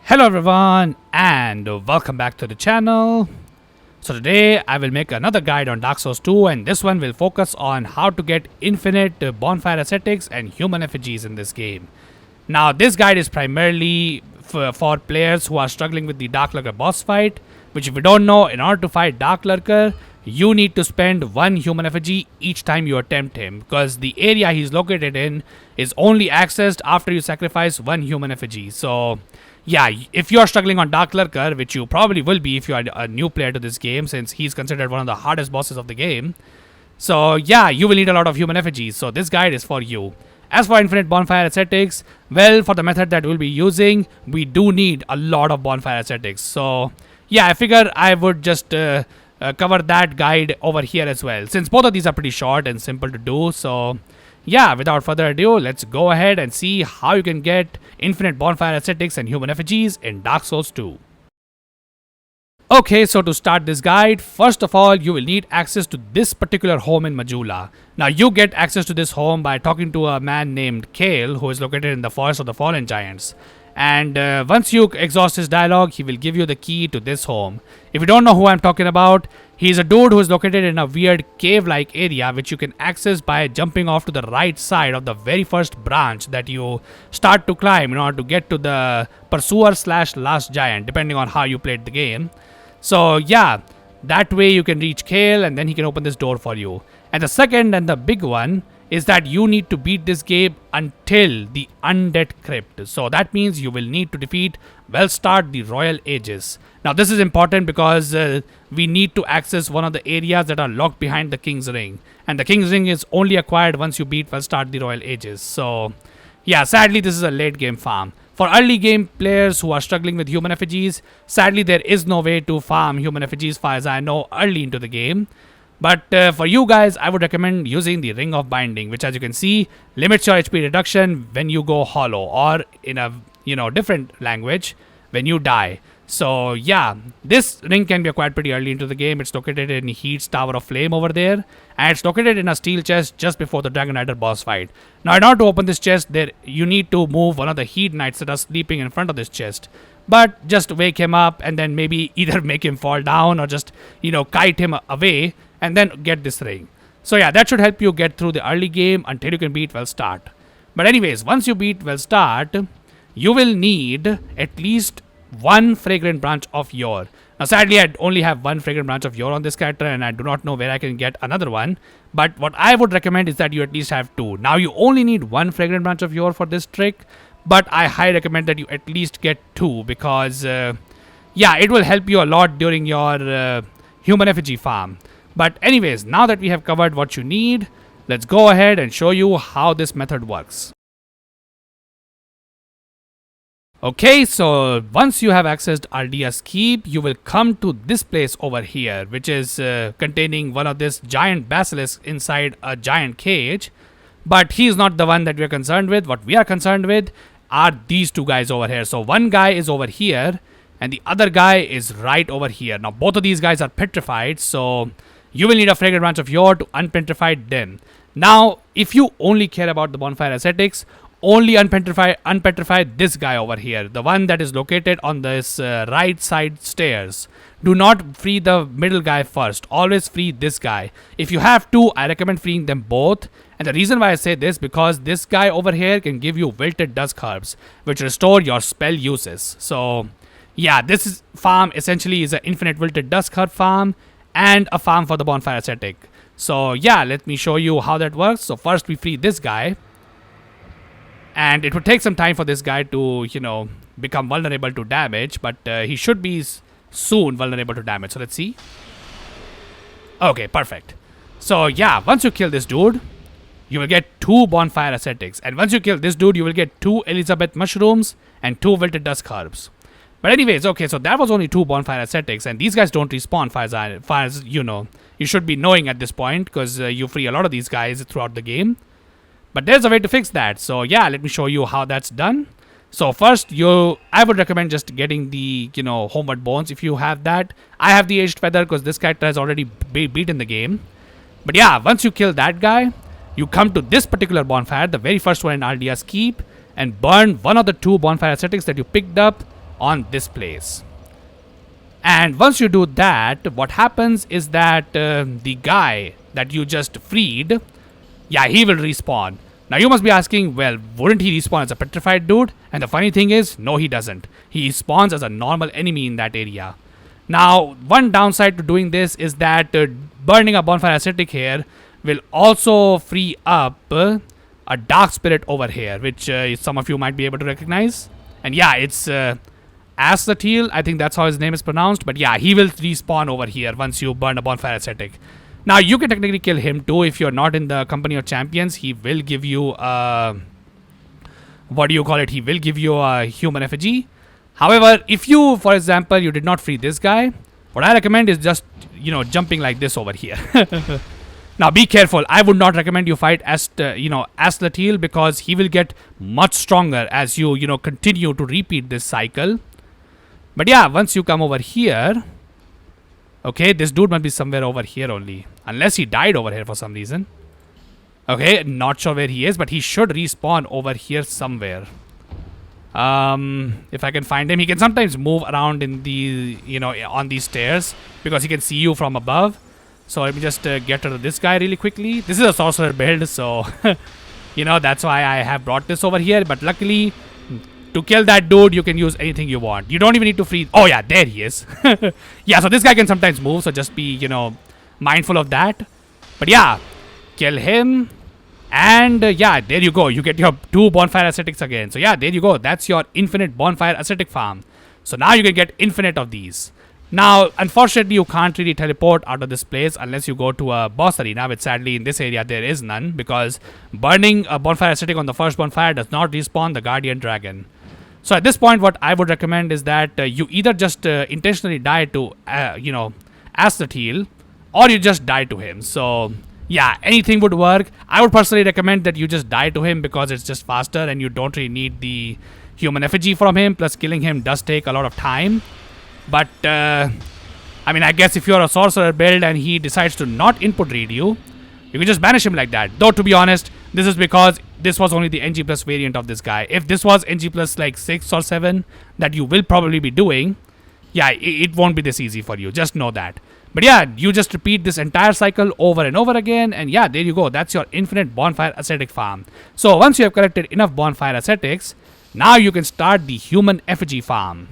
Hello everyone and welcome back to the channel. So today I will make another guide on Dark Souls 2 and this one will focus on how to get infinite Bonfire Ascetics and human effigies in this game. Now this guide is primarily for players who are struggling with the Dark Lurker boss fight, which if you don't know, in order to fight Dark Lurker, you need to spend one human effigy each time you attempt him, because the area he's located in is only accessed after you sacrifice one human effigy. So yeah, if you are struggling on Dark Lurker, which you probably will be if you are a new player to this game, since he's considered one of the hardest bosses of the game. So yeah, you will need a lot of human effigies, so this guide is for you. As for infinite bonfire ascetics, well, for the method that we'll be using, we do need a lot of bonfire ascetics. So yeah, I figure I would just cover that guide over here as well, since both of these are pretty short and simple to do. So yeah, without further ado, let's go ahead and see how you can get infinite bonfire ascetics and human effigies in Dark Souls 2. Okay, so to start this guide, first of all, you will need access to this particular home in Majula. Now, you get access to this home by talking to a man named Kale, who is located in the Forest of the Fallen Giants. And once you exhaust his dialogue, he will give you the key to this home. If you don't know who I'm talking about, he's a dude who is located in a weird cave-like area which you can access by jumping off to the right side of the very first branch that you start to climb in order to get to the pursuer / last giant, depending on how you played the game. So yeah, that way you can reach Kale and then he can open this door for you. And the second and the big one is that you need to beat this game until the Undead Crypt. So that means you will need to defeat Wellstart the Royal Ages. Now this is important because we need to access one of the areas that are locked behind the King's Ring. And the King's Ring is only acquired once you beat Wellstart the Royal Ages. So yeah, sadly this is a late game farm. For early game players who are struggling with human effigies, sadly there is no way to farm human effigies far as I know early into the game. But for you guys, I would recommend using the Ring of Binding, which as you can see, limits your HP reduction when you go hollow, or in a different language, when you die. So yeah, this ring can be acquired pretty early into the game. It's located in Heat's Tower of Flame over there, and it's located in a steel chest just before the Dragon Rider boss fight. Now in order to open this chest, you need to move one of the Heat Knights that are sleeping in front of this chest. But just wake him up and then maybe either make him fall down or just, kite him away and then get this ring. So yeah, that should help you get through the early game until you can beat Wellstart. But anyways, once you beat Wellstart, you will need at least one fragrant branch of Yore. Now sadly, I only have one fragrant branch of Yore on this character and I do not know where I can get another one. But what I would recommend is that you at least have two. Now you only need one fragrant branch of Yore for this trick, but I highly recommend that you at least get two because yeah, it will help you a lot during your human effigy farm. But anyways, now that we have covered what you need, let's go ahead and show you how this method works. Okay, so once you have accessed Ardia's Keep, you will come to this place over here, which is containing one of this giant basilisks inside a giant cage. But he is not the one that we are concerned with. What we are concerned with are these two guys over here. So one guy is over here and the other guy is right over here. Now both of these guys are petrified, so you will need a fragrant branch of Yore to unpetrify them. Now, if you only care about the bonfire ascetics, only unpetrify this guy over here, the one that is located on this right side stairs. Do not free the middle guy first. Always free this guy. If you have to, I recommend freeing them both. And the reason why I say this, because this guy over here can give you wilted dusk herbs, which restore your spell uses. So yeah, this farm essentially is an infinite wilted dusk herb farm and a farm for the bonfire ascetic. So yeah, let me show you how that works. So first we free this guy. And it would take some time for this guy to, become vulnerable to damage. But he should be soon vulnerable to damage. So let's see. Okay, perfect. So yeah, once you kill this dude, you will get 2 bonfire ascetics. And once you kill this dude, you will get 2 Elizabeth mushrooms and 2 wilted dusk herbs. But anyways, okay, so that was only 2 bonfire ascetics. And these guys don't respawn far as you know. You should be knowing at this point because you free a lot of these guys throughout the game. But there's a way to fix that. So yeah, let me show you how that's done. So first, I would recommend just getting the, homeward bones if you have that. I have the aged feather because this character has already beaten the game. But yeah, once you kill that guy, you come to this particular bonfire, the very first one in Ardia's Keep, and burn one of the 2 bonfire ascetics that you picked up on this place. And once you do that, what happens is that the guy that you just freed, yeah, he will respawn. Now you must be asking, well, wouldn't he respawn as a petrified dude? And the funny thing is, no, he doesn't. He spawns as a normal enemy in that area. Now, one downside to doing this is that burning a Bonfire Ascetic here will also free up a dark spirit over here, which some of you might be able to recognize. And yeah, it's Ascetic, I think that's how his name is pronounced. But yeah, he will respawn over here once you burn a Bonfire Ascetic. Now, you can technically kill him too if you're not in the company of champions. He will give you what do you call it? He will give you a human effigy. However, if you, for example, you did not free this guy, what I recommend is just, jumping like this over here. Now, be careful. I would not recommend you fight Ascetic because he will get much stronger as you, continue to repeat this cycle. But yeah, once you come over here, okay, this dude must be somewhere over here only. Unless he died over here for some reason. Okay, not sure where he is, but he should respawn over here somewhere. If I can find him, he can sometimes move around in the, on these stairs because he can see you from above. So let me just get rid of this guy really quickly. This is a sorcerer build, so that's why I have brought this over here. But luckily, to kill that dude, you can use anything you want. You don't even need to freeze. Oh yeah, there he is. Yeah, so this guy can sometimes move, so just be, mindful of that. But yeah, kill him. And yeah, there you go. You get your 2 Bonfire Ascetics again. So yeah, there you go. That's your infinite Bonfire Ascetic farm. So now you can get infinite of these. Now, unfortunately, you can't really teleport out of this place unless you go to a boss arena, which sadly in this area there is none, because burning a Bonfire Ascetic on the first bonfire does not respawn the Guardian Dragon. So at this point, what I would recommend is that you either just intentionally die to, Ascetic, or you just die to him. So yeah, anything would work. I would personally recommend that you just die to him because it's just faster and you don't really need the human effigy from him. Plus, killing him does take a lot of time. But, I guess if you're a sorcerer build and he decides to not input read you, you can just banish him like that. Though, to be honest, this is because this was only the NG plus variant of this guy. If this was NG plus like 6 or 7 that you will probably be doing, yeah, it won't be this easy for you. Just know that. But yeah, you just repeat this entire cycle over and over again. And yeah, there you go. That's your infinite Bonfire Ascetic farm. So once you have collected enough Bonfire Ascetics, now you can start the human effigy farm.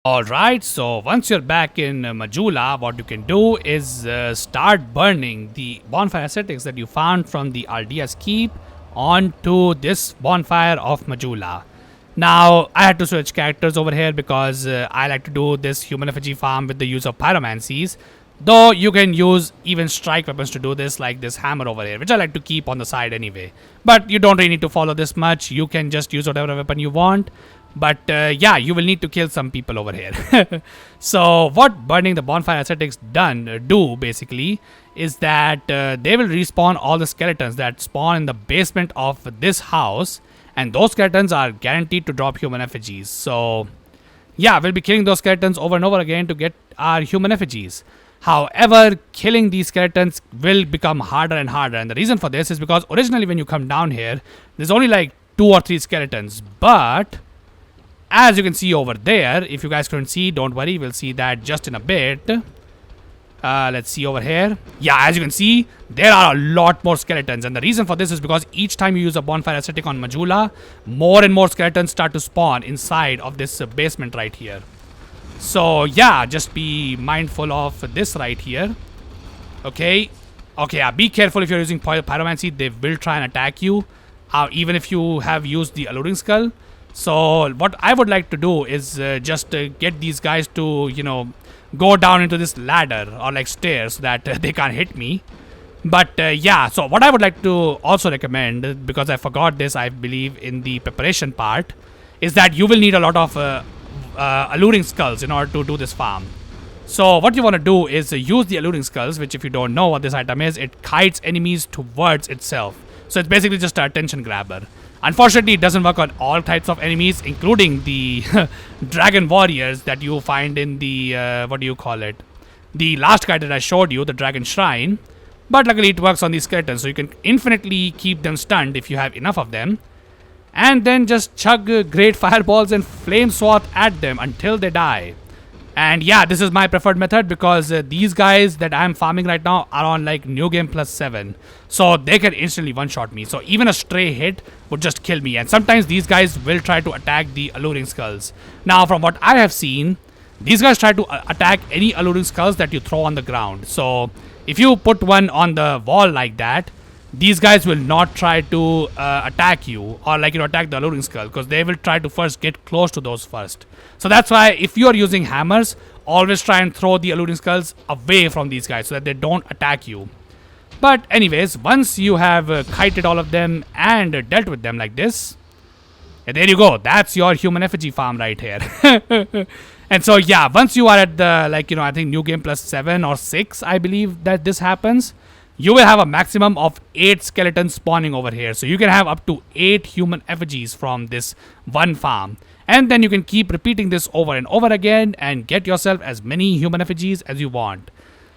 Alright, so once you're back in Majula, what you can do is start burning the Bonfire Ascetics that you found from the Aldea's Keep onto this Bonfire of Majula. Now, I had to switch characters over here because I like to do this human effigy farm with the use of pyromancies. Though you can use even strike weapons to do this, like this hammer over here, which I like to keep on the side anyway. But you don't really need to follow this much. You can just use whatever weapon you want. But yeah, you will need to kill some people over here. So what burning the Bonfire Ascetics do basically is that they will respawn all the skeletons that spawn in the basement of this house. And those skeletons are guaranteed to drop human effigies. So yeah, we'll be killing those skeletons over and over again to get our human effigies. However, killing these skeletons will become harder and harder. And the reason for this is because originally when you come down here, there's only like 2 or 3 skeletons. But as you can see over there, if you guys couldn't see, don't worry, we'll see that just in a bit. Let's see over here. Yeah, as you can see, there are a lot more skeletons. And the reason for this is because each time you use a Bonfire Ascetic on Majula, more and more skeletons start to spawn inside of this basement right here. So yeah, just be mindful of this right here. Okay, yeah, be careful if you're using pyromancy. They will try and attack you, even if you have used the Alluring Skull. So what I would like to do is just get these guys to, go down into this ladder or like stairs so that they can't hit me. But yeah, so what I would like to also recommend, because I forgot this, I believe, in the preparation part, is that you will need a lot of Alluring Skulls in order to do this farm. So what you want to do is use the Alluring Skulls, which if you don't know what this item is, it kites enemies towards itself. So it's basically just an attention grabber. Unfortunately, it doesn't work on all types of enemies, including the dragon warriors that you find in the, the last guy that I showed you, the dragon shrine. But luckily it works on these skeletons, so you can infinitely keep them stunned if you have enough of them. and then just chug great fireballs and flame swath at them until they die. And yeah, this is my preferred method because these guys that I'm farming right now are on like new game plus 7. So they can instantly one-shot me. So even a stray hit would just kill me. And sometimes these guys will try to attack the alluring skulls. Now from what I have seen, these guys try to attack any alluring skulls that you throw on the ground. So if you put one on the wall like that, these guys will not try to attack you or like attack the alluring skull, because they will try to first get close to those first. So that's why if you are using hammers, always try and throw the alluring skulls away from these guys so that they don't attack you. But anyways, once you have kited all of them and dealt with them like this, and there you go, that's your human effigy farm right here. And so yeah, once you are at the I think new game plus 7 or 6, I believe that this happens, you will have a maximum of 8 skeletons spawning over here. So you can have up to 8 human effigies from this one farm. And then you can keep repeating this over and over again and get yourself as many human effigies as you want.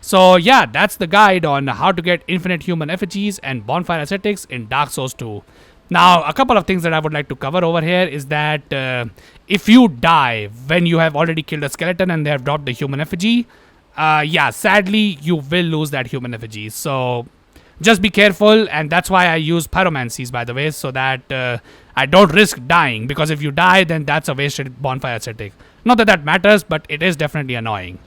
So yeah, that's the guide on how to get infinite human effigies and Bonfire Ascetics in Dark Souls 2. Now, a couple of things that I would like to cover over here is that if you die when you have already killed a skeleton and they have dropped the human effigy, yeah, sadly, you will lose that human effigy. So just be careful, and that's why I use pyromancies, by the way, so that I don't risk dying, because if you die, then that's a wasted Bonfire Ascetic. Not that that matters, but it is definitely annoying.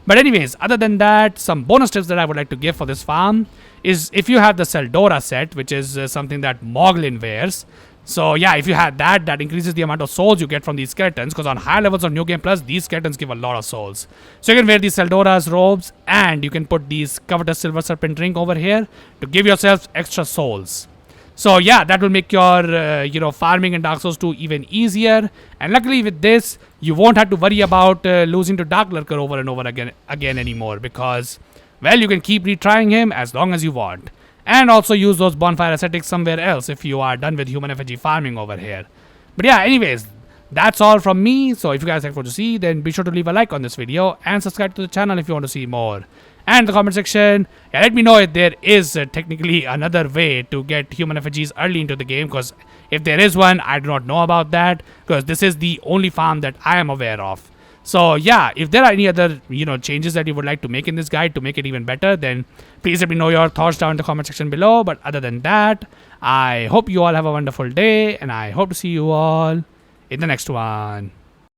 But anyways, other than that, some bonus tips that I would like to give for this farm is if you have the Seldora set, which is something that Moglin wears. So yeah, if you have that, that increases the amount of souls you get from these skeletons, because on higher levels of New Game Plus, these skeletons give a lot of souls. So you can wear these Seldora's robes, and you can put these Covetous Silver Serpent ring over here to give yourself extra souls. So yeah, that will make your farming in Dark Souls 2 even easier. And luckily with this, you won't have to worry about losing to Dark Lurker over and over again anymore, because, well, you can keep retrying him as long as you want. And also use those Bonfire Ascetics somewhere else if you are done with human effigy farming over here. But yeah, anyways, that's all from me. So if you guys like what to see, then be sure to leave a like on this video and subscribe to the channel if you want to see more. And in the comment section, yeah, let me know if there is technically another way to get human effigies early into the game, because if there is one, I do not know about that, because this is the only farm that I am aware of. So yeah, if there are any other changes that you would like to make in this guide to make it even better, then please let me know your thoughts down in the comment section below. But other than that, I hope you all have a wonderful day, and I hope to see you all in the next one.